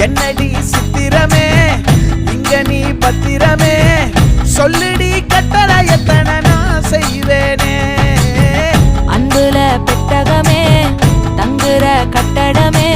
என்னடி சித்திரமே இங்க நீ பத்திரமே சொல்லிடி கட்டளை எத்தனை நான் செய்வேனே அன்புல பெட்டகமே தங்குற கட்டடமே